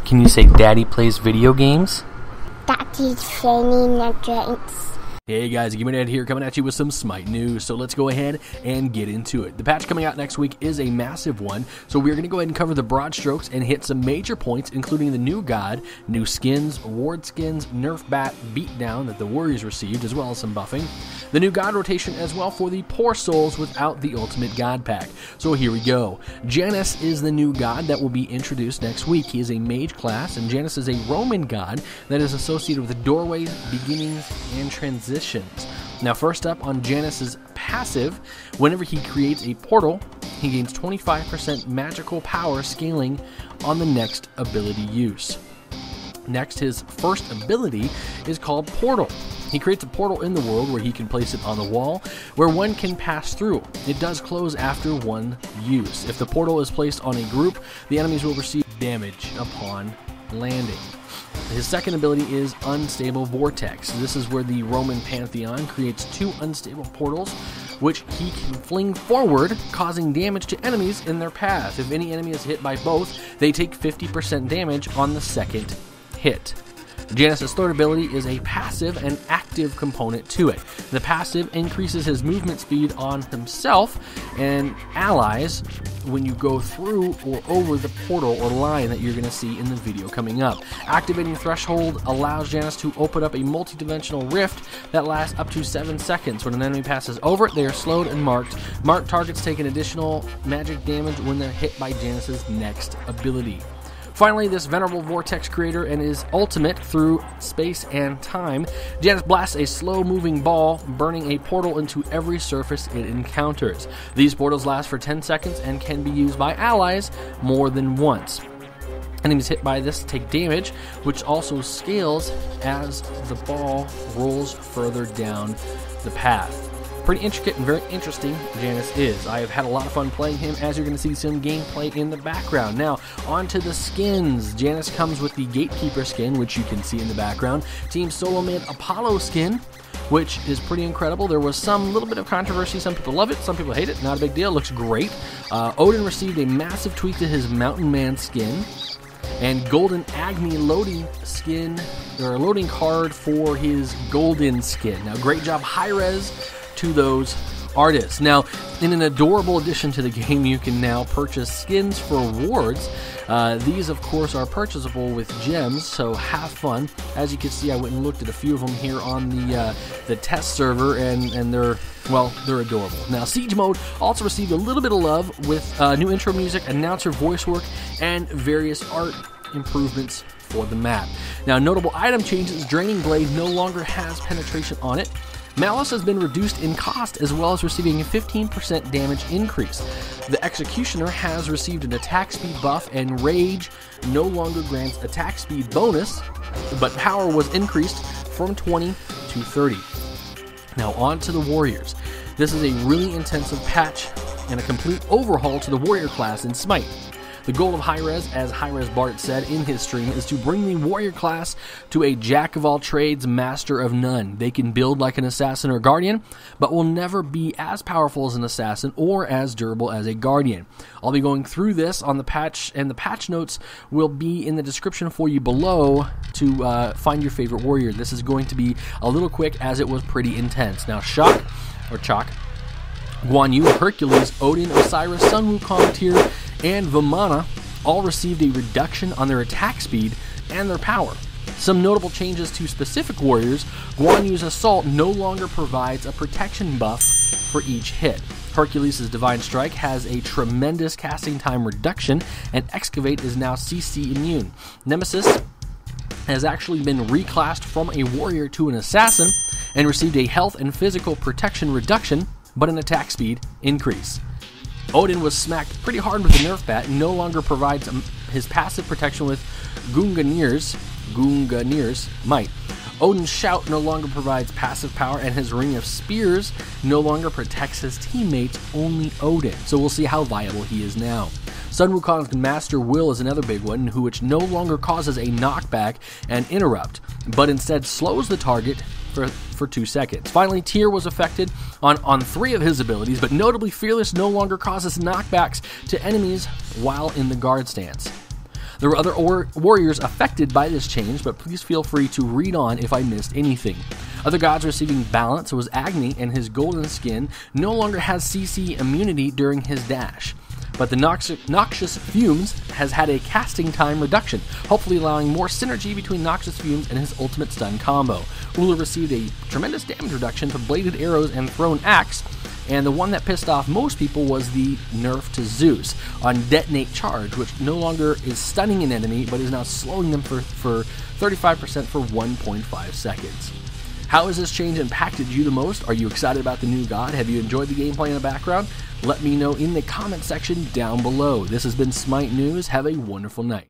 Can you say Daddy plays video games? Daddy's training the drinks. Hey guys, Gamer Dad here, coming at you with some SMITE news. So let's go ahead and get into it. The patch coming out next week is a massive one, so we're going to go ahead and cover the broad strokes and hit some major points, including the new god, new skins, ward skins, nerf bat beatdown that the Warriors received, as well as some buffing, the new god rotation as well for the poor souls without the ultimate god pack. So here we go. Janus is the new god that will be introduced next week. He is a mage class, and Janus is a Roman god that is associated with doorways, beginnings, and transitions. Now, first up on Janus's passive, whenever he creates a portal, he gains 25% magical power scaling on the next ability use. Next, his first ability is called Portal. He creates a portal in the world where he can place it on the wall where one can pass through. It does close after one use. If the portal is placed on a group, the enemies will receive damage upon landing. His second ability is Unstable Vortex. This is where the Roman Pantheon creates two unstable portals, which he can fling forward, causing damage to enemies in their path. If any enemy is hit by both, they take 50% damage on the second hit. Janus' third ability is a passive and active component to it. The passive increases his movement speed on himself and allies when you go through or over the portal or line that you're going to see in the video coming up. Activating Threshold allows Janus to open up a multi-dimensional rift that lasts up to 7 seconds. When an enemy passes over it, they are slowed and marked. Marked targets take an additional magic damage when they're hit by Janus' next ability. Finally, this Venerable Vortex creator and his ultimate through space and time. Janus blasts a slow-moving ball, burning a portal into every surface it encounters. These portals last for 10 seconds and can be used by allies more than once. Enemies hit by this take damage, which also scales as the ball rolls further down the path. Pretty intricate and very interesting Janus is. I have had a lot of fun playing him, as you're going to see some gameplay in the background. Now, on to the skins. Janus comes with the Gatekeeper skin, which you can see in the background. Team Solo made Apollo skin, which is pretty incredible. There was some little bit of controversy. Some people love it, some people hate it. Not a big deal. Looks great. Odin received a massive tweak to his Mountain Man skin. And Golden Agni loading skin, or a loading card for his Golden skin. Now, great job, high-res to those artists. Now, in an adorable addition to the game, you can now purchase skins for rewards. These, of course, are purchasable with gems, so have fun. As you can see, I went and looked at a few of them here on the test server, and they're adorable. Now, Siege Mode also received a little bit of love with new intro music, announcer voice work, and various art improvements for the map. Now, notable item changes: Draining Blade no longer has penetration on it. Malice has been reduced in cost, as well as receiving a 15% damage increase. The Executioner has received an attack speed buff, and Rage no longer grants attack speed bonus, but power was increased from 20 to 30. Now on to the Warriors. This is a really intensive patch and a complete overhaul to the Warrior class in SMITE. The goal of Hi-Rez, as Hi-Rez Bart said in his stream, is to bring the Warrior class to a jack-of-all-trades, master of none. They can build like an Assassin or Guardian, but will never be as powerful as an Assassin or as durable as a Guardian. I'll be going through this on the patch, and the patch notes will be in the description for you below to find your favorite Warrior. This is going to be a little quick, as it was pretty intense. Now, Chalk, Guan Yu, Hercules, Odin, Osiris, Sun Wukong, Tyr, and Vamana all received a reduction on their attack speed and their power. Some notable changes to specific warriors: Guan Yu's Assault no longer provides a protection buff for each hit. Hercules' Divine Strike has a tremendous casting time reduction, and Excavate is now CC immune. Nemesis has actually been reclassed from a warrior to an assassin and received a health and physical protection reduction, but an attack speed increase. Odin was smacked pretty hard with the nerf bat and no longer provides his passive protection with Gungnir's Might. Odin's Shout no longer provides passive power, and his Ring of Spears no longer protects his teammates, only Odin. So we'll see how viable he is now. Sun Wukong's Master Will is another big one, which no longer causes a knockback and interrupt, but instead slows the target for 2 seconds. Finally, Tyr was affected on 3 of his abilities, but notably Fearless no longer causes knockbacks to enemies while in the guard stance. There were other warriors affected by this change, but please feel free to read on if I missed anything. Other gods receiving balance was Agni, and his golden skin no longer has CC immunity during his dash. But the Noxious Fumes has had a casting time reduction, hopefully allowing more synergy between Noxious Fumes and his ultimate stun combo. Ruler received a tremendous damage reduction to bladed arrows and thrown axe, and the one that pissed off most people was the nerf to Zeus on Detonate Charge, which no longer is stunning an enemy, but is now slowing them for 35% for 1.5 seconds. How has this change impacted you the most? Are you excited about the new god? Have you enjoyed the gameplay in the background? Let me know in the comment section down below. This has been Smite News. Have a wonderful night.